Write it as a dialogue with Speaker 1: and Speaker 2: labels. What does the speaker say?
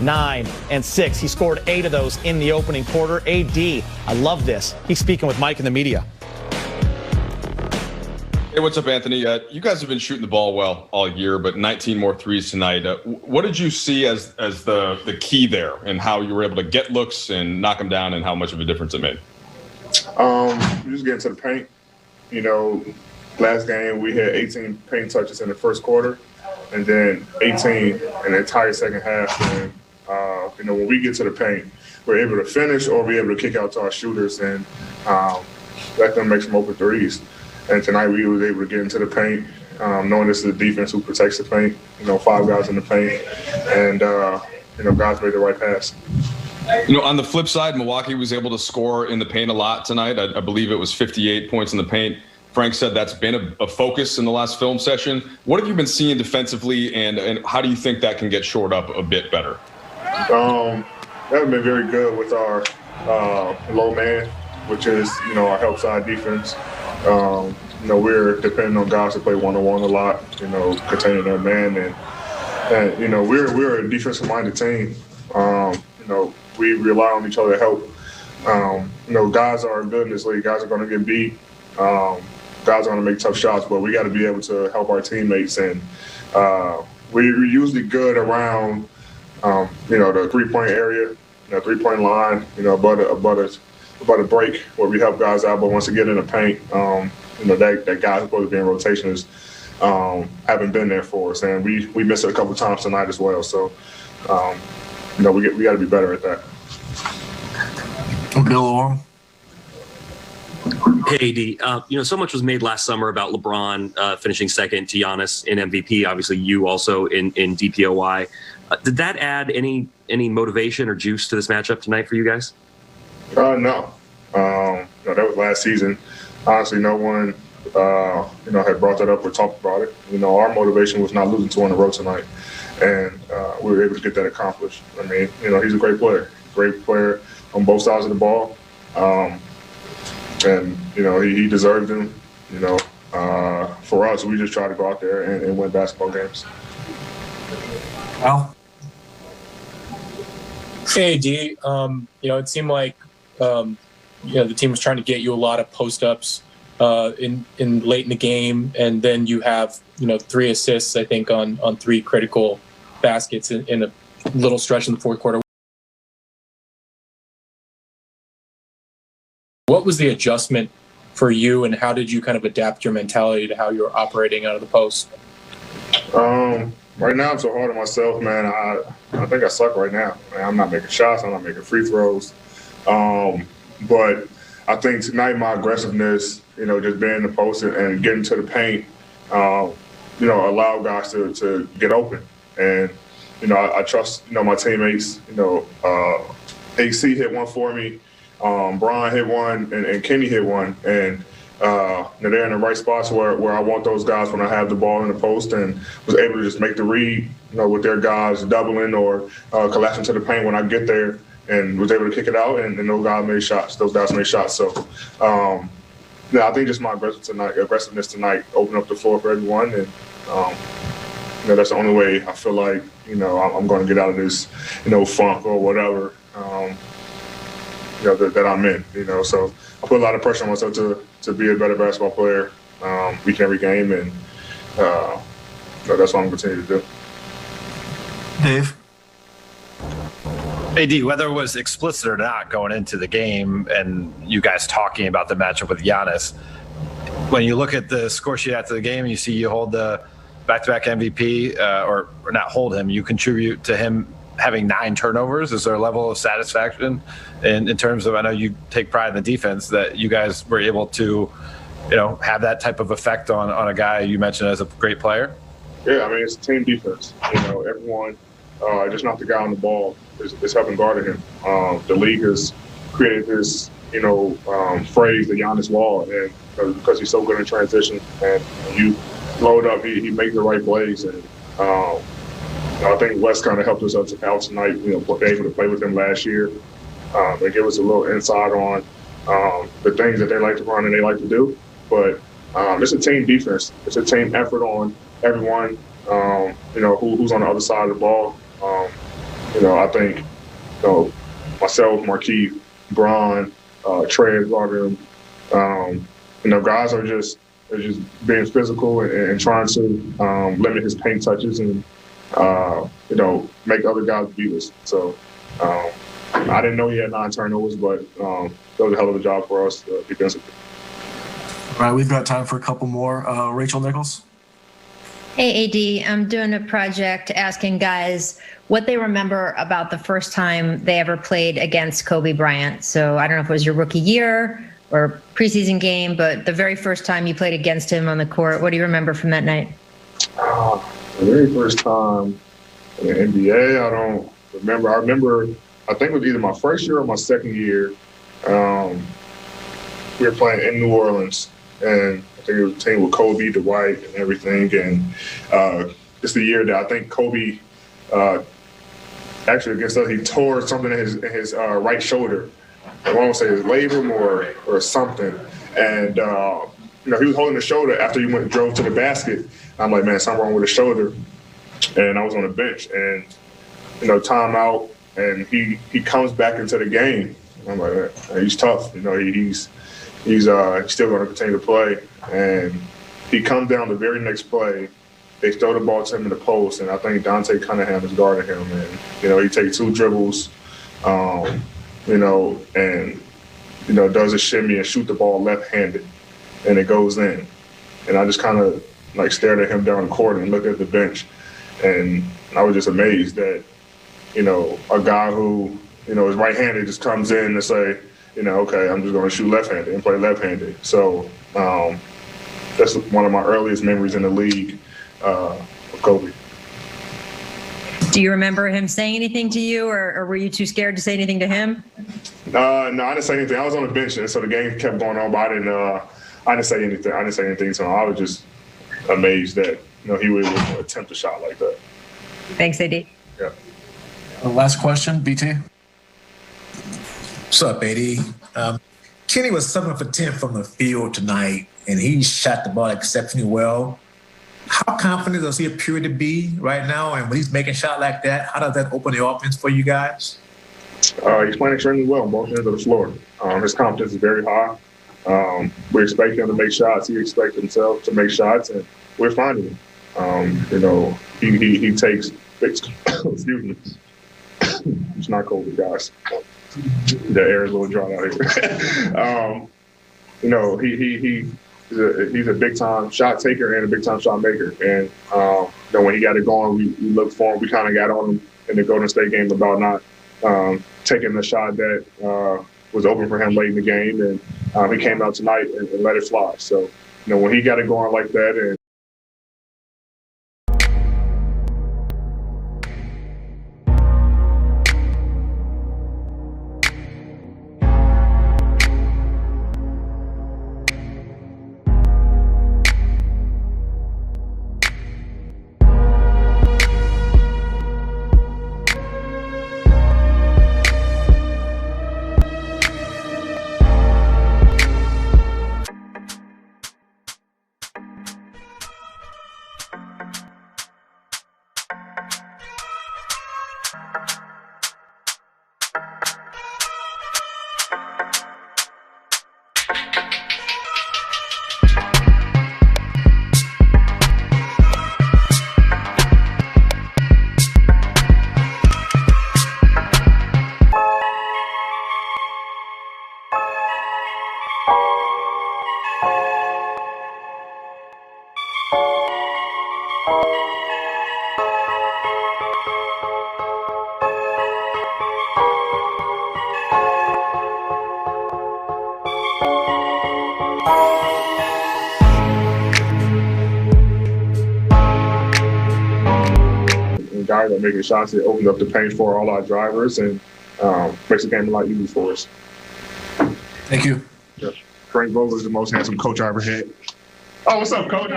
Speaker 1: 9, and 6. He scored 8 of those in the opening quarter. AD, I love this. He's speaking with Mike in the media.
Speaker 2: Hey, what's up, Anthony? You guys have been shooting the ball well all year, but 19 more threes tonight. What did you see as the key there, and how you were able to get looks and knock them down, and how much of a difference it made?
Speaker 3: Just getting to the paint. You know, last game we had 18 paint touches in the first quarter, and then 18 in the entire second half. And when we get to the paint, we're able to finish or we're able to kick out to our shooters and let them make some open threes. And tonight we was able to get into the paint, knowing this is a defense who protects the paint. 5 guys in the paint, and guys made the right pass.
Speaker 2: On the flip side, Milwaukee was able to score in the paint a lot tonight. I believe it was 58 points in the paint. Frank said that's been a focus in the last film session. What have you been seeing defensively, and how do you think that can get shored up a bit better?
Speaker 3: That has been very good with our low man, which is, our help side defense. We're depending on guys to play one-on-one a lot, containing their man. And we're a defensive-minded team. We rely on each other to help. Guys are good in this league. Guys are going to get beat. Guys are going to make tough shots, but we got to be able to help our teammates. And we're usually good around, the three-point area, three-point line, about a break where we help guys out. But once they get in the paint, that guy who's supposed to be in rotation is haven't been there for us, and we missed it a couple times tonight as well. So, we got to be better at that.
Speaker 4: Bill Orm.
Speaker 5: Hey, AD. So much was made last summer about LeBron finishing second to Giannis in MVP. Obviously, you also in DPOY. Did that add any motivation or juice to this matchup tonight for you guys?
Speaker 3: No. That was last season. Honestly, no one, had brought that up or talked about it. Our motivation was not losing 2 in a row tonight, and we were able to get that accomplished. I mean, he's a great player on both sides of the ball, and he deserved them. For us, we just tried to go out there and win basketball games.
Speaker 4: Well,
Speaker 6: hey, D. It seemed like the team was trying to get you a lot of post-ups in late in the game, and then you have 3 assists, I think, on 3 critical baskets in a little stretch in the fourth quarter. What was the adjustment for you, and how did you kind of adapt your mentality to how you were operating out of the post?
Speaker 3: Right now, I'm so hard on myself, man. I think I suck right now. Man, I'm not making shots. I'm not making free throws. But I think tonight my aggressiveness, just being in the post and getting to the paint, allow guys to get open. And, I trust, my teammates. AC hit one for me. Brian hit one, and Kenny hit one. And they're in the right spots where I want those guys when I have the ball in the post, and was able to just make the read, with their guys doubling or collapsing to the paint when I get there, and was able to kick it out, and those guys made shots. So, I think just my aggressiveness tonight opened up the floor for everyone, and that's the only way I feel like I'm going to get out of this funk or whatever that I'm in. So I put a lot of pressure on myself to be a better basketball player week and every game, and that's what I'm going to continue to do.
Speaker 4: Dave.
Speaker 7: AD, whether it was explicit or not going into the game and you guys talking about the matchup with Giannis, when you look at the score sheet after the game, you see you hold the back-to-back MVP, or not hold him, you contribute to him having 9 turnovers. Is there a level of satisfaction in terms of, I know you take pride in the defense, that you guys were able to, have that type of effect on a guy you mentioned as a great player?
Speaker 3: Yeah, I mean, it's a team defense. Everyone, just not the guy on the ball, is helping guard him. The league has created this, phrase, the Giannis wall, and because he's so good in transition, and you load up, he makes the right plays, and I think Wes kind of helped us out tonight. Able to play with him last year. They give us a little insight on the things that they like to run and they like to do. But it's a team defense. It's a team effort on everyone. Who's on the other side of the ball. I think myself, Markeith, Braun, Trey Gardner, guys are just being physical and trying to limit his paint touches and make other guys beat us. So I didn't know he had 9 turnovers, but that was a hell of a job for us defensively.
Speaker 4: All right, we've got time for a couple more. Rachel Nichols.
Speaker 8: Hey, AD, I'm doing a project asking guys what they remember about the first time they ever played against Kobe Bryant. So I don't know if it was your rookie year or preseason game, but the very first time you played against him on the court, what do you remember from that night?
Speaker 3: The very first time in the NBA, I don't remember. I think it was either my first year or my second year. We were playing in New Orleans, and I think it was a team with Kobe, Dwight, and everything. And it's the year that I think Kobe, actually against us, he tore something in his right shoulder. I want to say his labrum or something. And he was holding the shoulder after he drove to the basket. I'm like, man, something wrong with the shoulder. And I was on the bench, and timeout, and he comes back into the game. I'm like, he's tough. He's still going to continue to play. And he comes down the very next play. They throw the ball to him in the post, and I think Dante Cunningham is guarding him. And he takes 2 dribbles, and does a shimmy and shoot the ball left-handed, and it goes in. And I just kind of stared at him down the court and looked at the bench, and I was just amazed that a guy who is right-handed just comes in and say, okay, I'm just going to shoot left-handed and play left-handed. So that's one of my earliest memories in the league of Kobe.
Speaker 8: Do you remember him saying anything to you, or were you too scared to say anything to him?
Speaker 3: No, I didn't say anything. I was on the bench, and so the game kept going on, but I didn't say anything. I didn't say anything to him. I was just amazed that he would attempt a shot like that.
Speaker 8: Thanks, AD.
Speaker 3: Yeah.
Speaker 4: Last question, BT.
Speaker 9: What's up, AD? Kenny was 7 for 10 from the field tonight, and he shot the ball exceptionally well. How confident does he appear to be right now? And when he's making a shot like that, how does that open the offense for you guys?
Speaker 3: He's playing extremely well on both ends of the floor. His confidence is very high. We expect him to make shots. He expects himself to make shots, and we're finding him. He takes big, excuse me. It's not cold, guys. The air is a little dry out here. He's a big time shot taker and a big time shot maker. And when he got it going, we looked for him. We kind of got on him in the Golden State game about not taking the shot that was open for him late in the game, and he came out tonight and let it fly. So when he got it going like that, and guys are making shots. It opens up the paint for all our drivers and makes the game a lot easier for us.
Speaker 4: Thank you.
Speaker 3: Yeah. Frank Vogel is the most handsome coach I ever had. Oh, what's up, Coach?